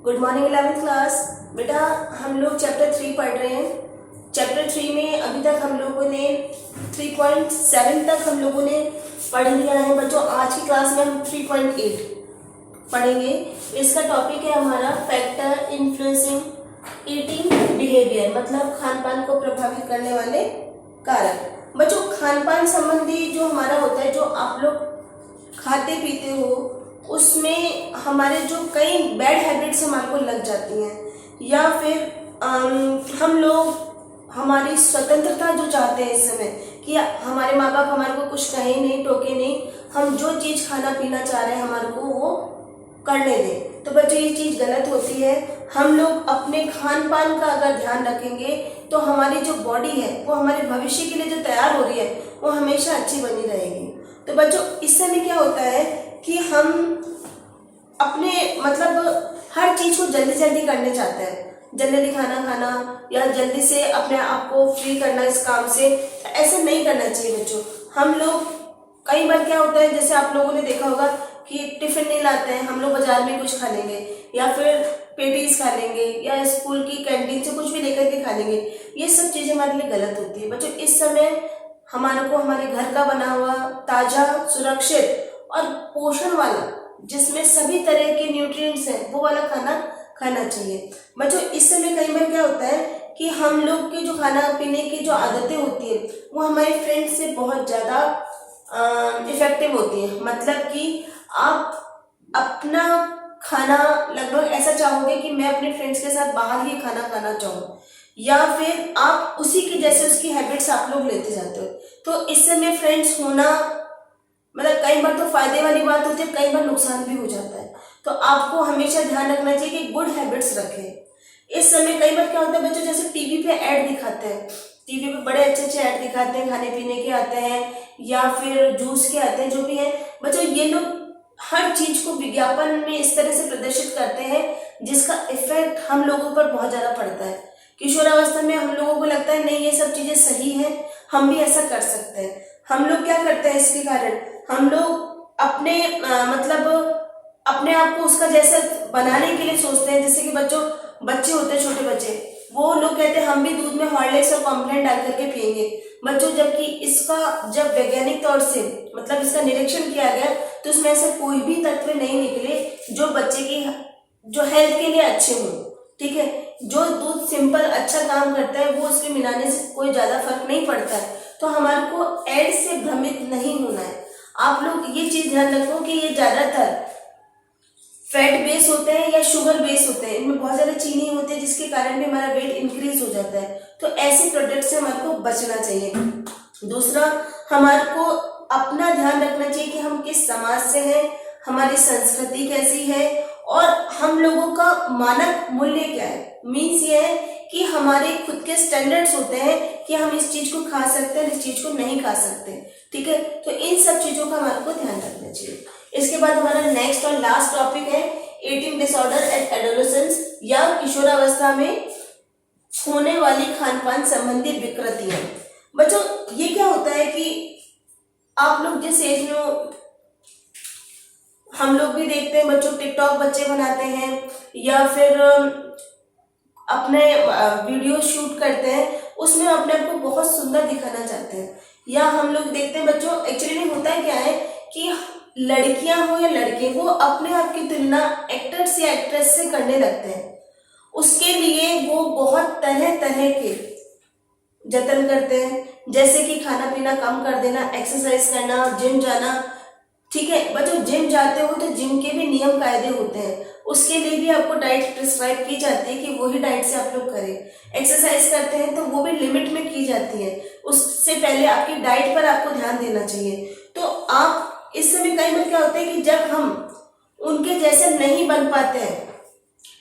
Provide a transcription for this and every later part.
Good morning 11th class. बेटा हम लोग चैप्टर 3 पढ़ रहे हैं। चैप्टर 3 में अभी तक हम लोगों ने 3.7 तक हम लोगों ने पढ़ लिया है। बच्चों आज की क्लास में हम 3.8 पढ़ेंगे। इसका टॉपिक है हमारा फैक्टर इन्फ्लुएंसिंग ईटिंग बिहेवियर, मतलब खान पान को प्रभावित करने वाले कारक। बच्चों खान पान संबंधी जो हमारा होता है, जो आप लोग खाते पीते हो, उसमें हमारे जो कई बैड हैबिट्स हमारे को लग जाती हैं, या फिर हम लोग हमारी स्वतंत्रता जो चाहते हैं इस समय कि हमारे माँ बाप हमारे को कुछ कहे नहीं, टोके नहीं, हम जो चीज़ खाना पीना चाह रहे हैं हमारे को वो करने दें। तो बच्चों ये चीज़ गलत होती है। हम लोग अपने खान पान का अगर ध्यान रखेंगे तो हमारी जो बॉडी है वो हमारे भविष्य के लिए जो तैयार हो रही है वो हमेशा अच्छी बनी रहेगी। तो बच्चों इस समय क्या होता है कि हम अपने मतलब हर चीज को जल्दी जल्दी करने चाहते हैं, जल्दी खाना खाना या जल्दी से अपने आप को फ्री करना इस काम से। ऐसा नहीं करना चाहिए बच्चों। हम लोग कई बार क्या होता है, जैसे आप लोगों ने देखा होगा कि टिफिन नहीं लाते हैं, हम लोग बाजार में कुछ खा लेंगे या फिर पेटीज खा लेंगे या स्कूल की कैंटीन से कुछ भी लेकर के खा लेंगे। ये सब चीजें हमारे लिए गलत होती है बच्चों। इस समय हमारे को हमारे घर का बना हुआ ताजा, सुरक्षित और पोषण वाला, जिसमें सभी तरह के न्यूट्रिएंट्स हैं, वो वाला खाना खाना चाहिए बच्चों। इस समय कई बार क्या होता है कि हम लोग के जो खाना पीने की जो आदतें होती है वो हमारे फ्रेंड्स से बहुत ज़्यादा इफेक्टिव होती है। मतलब कि आप अपना खाना लगभग ऐसा चाहोगे कि मैं अपने फ्रेंड्स के साथ बाहर ही खाना खाना चाहूँ, या फिर आप उसी के जैसे उसकी हैबिट्स आप लोग लेते जाते हो। तो इस समय फ्रेंड्स होना मतलब कई बार तो फायदे वाली बात होती है, कई बार नुकसान भी हो जाता है। तो आपको हमेशा ध्यान रखना चाहिए कि गुड हैबिट्स रखें। इस समय कई बार क्या होता है बच्चों, जैसे टीवी पे ऐड दिखाते हैं, टीवी पे बड़े अच्छे अच्छे ऐड दिखाते हैं, खाने पीने के आते हैं या फिर जूस के आते हैं, जो भी है बच्चों। ये लोग हर चीज को विज्ञापन में इस तरह से प्रदर्शित करते हैं जिसका इफेक्ट हम लोगों पर बहुत ज्यादा पड़ता है। किशोरावस्था में हम लोगों को लगता है नहीं ये सब चीजें सही है, हम भी ऐसा कर सकते हैं। हम लोग क्या करते हैं, इसके कारण हम लोग अपने मतलब अपने आप को उसका जैसा बनाने के लिए सोचते हैं। जैसे कि बच्चे होते हैं, छोटे बच्चे, वो लोग कहते हैं हम भी दूध में हॉर्लिक्स और कॉम्प्लेन डाल करके पियेंगे बच्चों। जबकि इसका जब वैज्ञानिक तौर से मतलब इसका निरीक्षण किया गया तो उसमें ऐसे कोई भी तत्व नहीं निकले जो बच्चे की जो हेल्थ के लिए अच्छे हों। ठीक है, जो दूध सिंपल अच्छा काम करता है वो उसके मिलाने से कोई ज्यादा फर्क नहीं पड़ता है। तो हमारे को एड से भ्रमित नहीं होना है। आप लोग ये चीज ध्यान रखो कि ये ज्यादातर फैट बेस होते हैं या शुगर बेस होते हैं, इनमें बहुत ज्यादा चीनी होती है जिसके कारण भी हमारा वेट इंक्रीज हो जाता है। तो ऐसे प्रोडक्ट से हमारे को बचना चाहिए। दूसरा, हमारे को अपना ध्यान रखना चाहिए कि हम किस समाज से हैं, हमारी संस्कृति कैसी है और हम लोगों का मानक मूल्य क्या है। मीन्स ये है कि हमारे खुद के स्टैंडर्ड्स होते हैं कि हम इस चीज को खा सकते हैं, इस चीज को नहीं खा सकते। ठीक है, तो इन सब चीजों का हमारे को ध्यान रखना चाहिए। इसके बाद हमारा नेक्स्ट और लास्ट टॉपिक है ईटिंग डिसऑर्डर एट एडोलेसेंस, या किशोरावस्था में होने वाली खान पान संबंधी विकृतियां। बच्चों ये क्या होता है कि आप लोग जिस एज में, हम लोग भी देखते हैं बच्चों, टिकटॉक बच्चे बनाते हैं या फिर अपने वीडियो शूट करते हैं, उसमें अपने आप को बहुत सुंदर दिखाना चाहते हैं। या हम लोग देखते हैं बच्चों, एक्चुअली में होता है क्या है कि लड़कियां हो या लड़के, वो अपने आप की तुलना एक्टर्स या एक्ट्रेस से करने लगते हैं। उसके लिए वो बहुत तरह तरह के जतन करते हैं, जैसे कि खाना पीना कम कर देना, एक्सरसाइज करना, जिम जाना। ठीक है बच्चों, जिम जाते हो तो जिम के भी नियम कायदे होते हैं, उसके लिए भी आपको डाइट प्रिस्क्राइब की जाती है कि वही डाइट से आप लोग करें। एक्सरसाइज करते हैं तो वो भी लिमिट में की जाती है, उससे पहले आपकी डाइट पर आपको ध्यान देना चाहिए। तो आप इस समय कई बार क्या होता है कि जब हम उनके जैसे नहीं बन पाते हैं,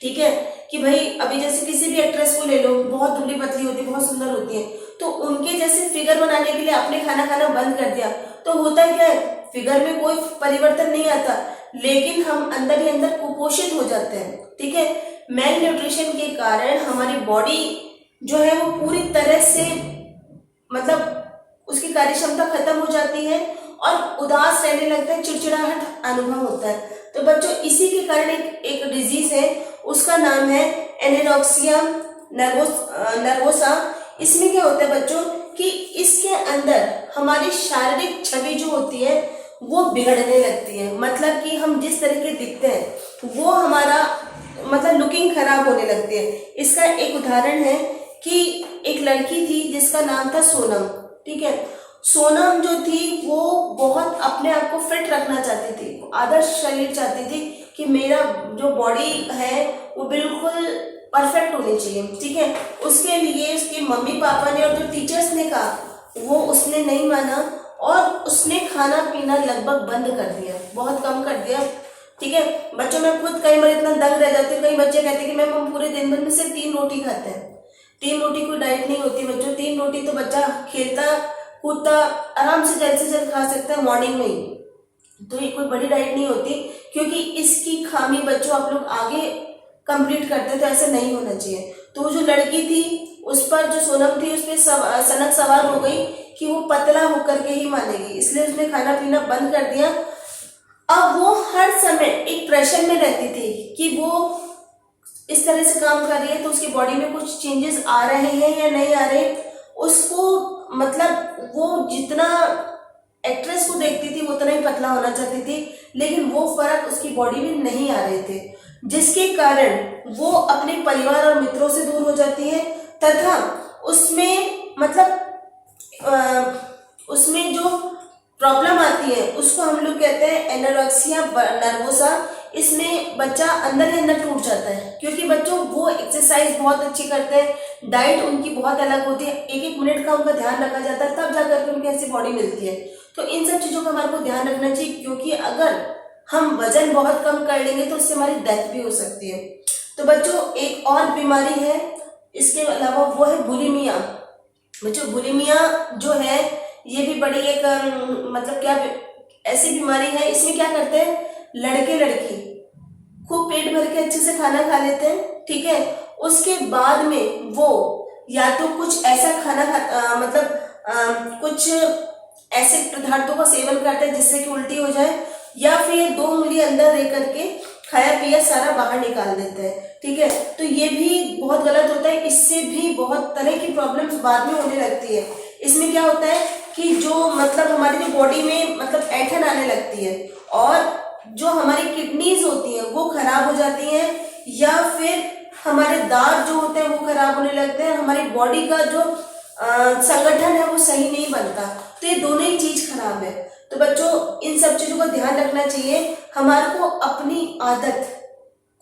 ठीक है, कि भाई अभी जैसे किसी भी एक्ट्रेस को ले लो, बहुत दुबली पतली होती है, बहुत सुंदर होती है, तो उनके जैसे फिगर बनाने के लिए आपने खाना खाना बंद कर दिया तो होता क्या है, फिगर में कोई परिवर्तन नहीं आता, लेकिन हम अंदर ही अंदर कुपोषित हो जाते हैं। ठीक है, मेल न्यूट्रिशन के कारण हमारी बॉडी जो है वो पूरी तरह से मतलब उसकी कार्य क्षमता खत्म हो जाती है और उदास रहने लगता है, चिड़चिड़ाहट अनुभव होता है। तो बच्चों इसी के कारण एक डिजीज है, उसका नाम है एनिरोक्सिया नर्वोसा। इसमें क्या होता है बच्चों कि इसके अंदर हमारी शारीरिक छवि जो होती है वो बिगड़ने लगती है, मतलब कि हम जिस तरह के दिखते हैं वो हमारा मतलब लुकिंग खराब होने लगती है। इसका एक उदाहरण है कि एक लड़की थी जिसका नाम था सोनम, ठीक है। सोनम जो थी वो बहुत अपने आप को फिट रखना चाहती थी, आदर्श शरीर चाहती थी कि मेरा जो बॉडी है वो बिल्कुल परफेक्ट होनी चाहिए, ठीक है। उसके लिए उसके मम्मी पापा ने और जो टीचर्स ने कहा वो उसने नहीं माना और उसने खाना पीना लगभग बंद कर दिया, बहुत कम कर दिया, ठीक है। बच्चों में खुद कई बार इतना दंग रह जाते हैं, कई बच्चे कहते हैं कि मैम हम पूरे दिन भर में सिर्फ 3 रोटी खाते हैं। 3 रोटी कोई डाइट नहीं होती बच्चों, 3 रोटी तो बच्चा खेलता कूदता आराम से जल्द जल्द खा सकता है मॉर्निंग में ही, तो ये कोई बड़ी डाइट नहीं होती। क्योंकि इसकी खामी बच्चों आप लोग आगे कंप्लीट करते हैं तो ऐसा नहीं होना चाहिए। तो वो जो लड़की थी उस पर, जो सोनम थी उस पर सनक सवार हो गई कि वो पतला होकर के ही मानेगी, इसलिए उसने खाना पीना बंद कर दिया। अब वो हर समय एक प्रेशर में रहती थी कि वो इस तरह से काम कर रही है तो उसकी बॉडी में कुछ चेंजेस आ रहे हैं या नहीं आ रहे। उसको मतलब वो जितना एक्ट्रेस को देखती थी वो उतना ही पतला होना चाहती थी, लेकिन वो फर्क उसकी बॉडी में नहीं आ रहे थे, जिसके कारण वो अपने परिवार और मित्रों से दूर हो जाती है तथा उसमें मतलब उसमें जो प्रॉब्लम आती है उसको हम लोग कहते हैं एनोरेक्सिया नर्वोसा। इसमें बच्चा अंदर ही अंदर टूट जाता है, क्योंकि बच्चों वो एक्सरसाइज बहुत अच्छी करते हैं, डाइट उनकी बहुत अलग होती है, 1-1 मिनट का उनका ध्यान रखा जाता है तब जाकर के उनकी ऐसी बॉडी मिलती है। तो इन सब चीज़ों का हमारे को ध्यान रखना चाहिए, क्योंकि अगर हम वजन बहुत कम कर लेंगे तो उससे हमारी डेथ भी हो सकती है। तो बच्चों एक और बीमारी है इसके अलावा, वो है बुलिमिया। बच्चों बुलिमिया जो है ये भी बड़ी एक मतलब क्या ऐसी बीमारी है, इसमें क्या करते हैं लड़के लड़की खूब पेट भर के अच्छे से खाना खा लेते हैं, ठीक है। उसके बाद में वो या तो कुछ ऐसा खाना कुछ ऐसे पदार्थों का सेवन करते हैं जिससे कि उल्टी हो जाए, या फिर 2 उंगली अंदर रह करके खाया पिया सारा बाहर निकाल देते हैं, ठीक है। तो ये भी बहुत गलत होता है, इससे भी बहुत तरह की प्रॉब्लम्स बाद में होने लगती है। इसमें क्या होता है कि जो मतलब हमारी जो बॉडी में मतलब ऐंठन आने लगती है और जो हमारी किडनीज होती हैं वो खराब हो जाती हैं, या फिर हमारे दांत जो होते हैं वो खराब होने लगते हैं, हमारी बॉडी का जो संगठन है वो सही नहीं बनता। तो ये दोनों ही चीज खराब है। तो बच्चों इन सब चीजों का ध्यान रखना चाहिए, हमारे को अपनी आदत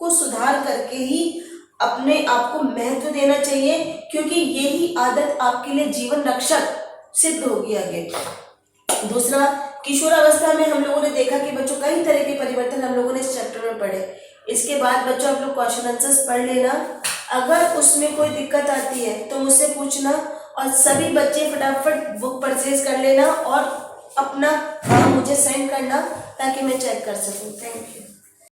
को सुधार करके ही अपने आप को महत्व देना चाहिए, क्योंकि यही आदत आपके लिए जीवन रक्षक सिद्ध होगी आगे। दूसरा, किशोरावस्था में हम लोगों ने देखा कि बच्चों कई तरह के परिवर्तन हम लोगों ने इस चैप्टर में पढ़े। इसके बाद बच्चों आप लोग क्वेश्चन आंसर्स पढ़ लेना, अगर उसमें कोई दिक्कत आती है तो मुझसे पूछना, और सभी बच्चे फटाफट बुक परचेज कर लेना और अपना काम मुझे सेंड करना ताकि मैं चेक कर सकूं। Thank you.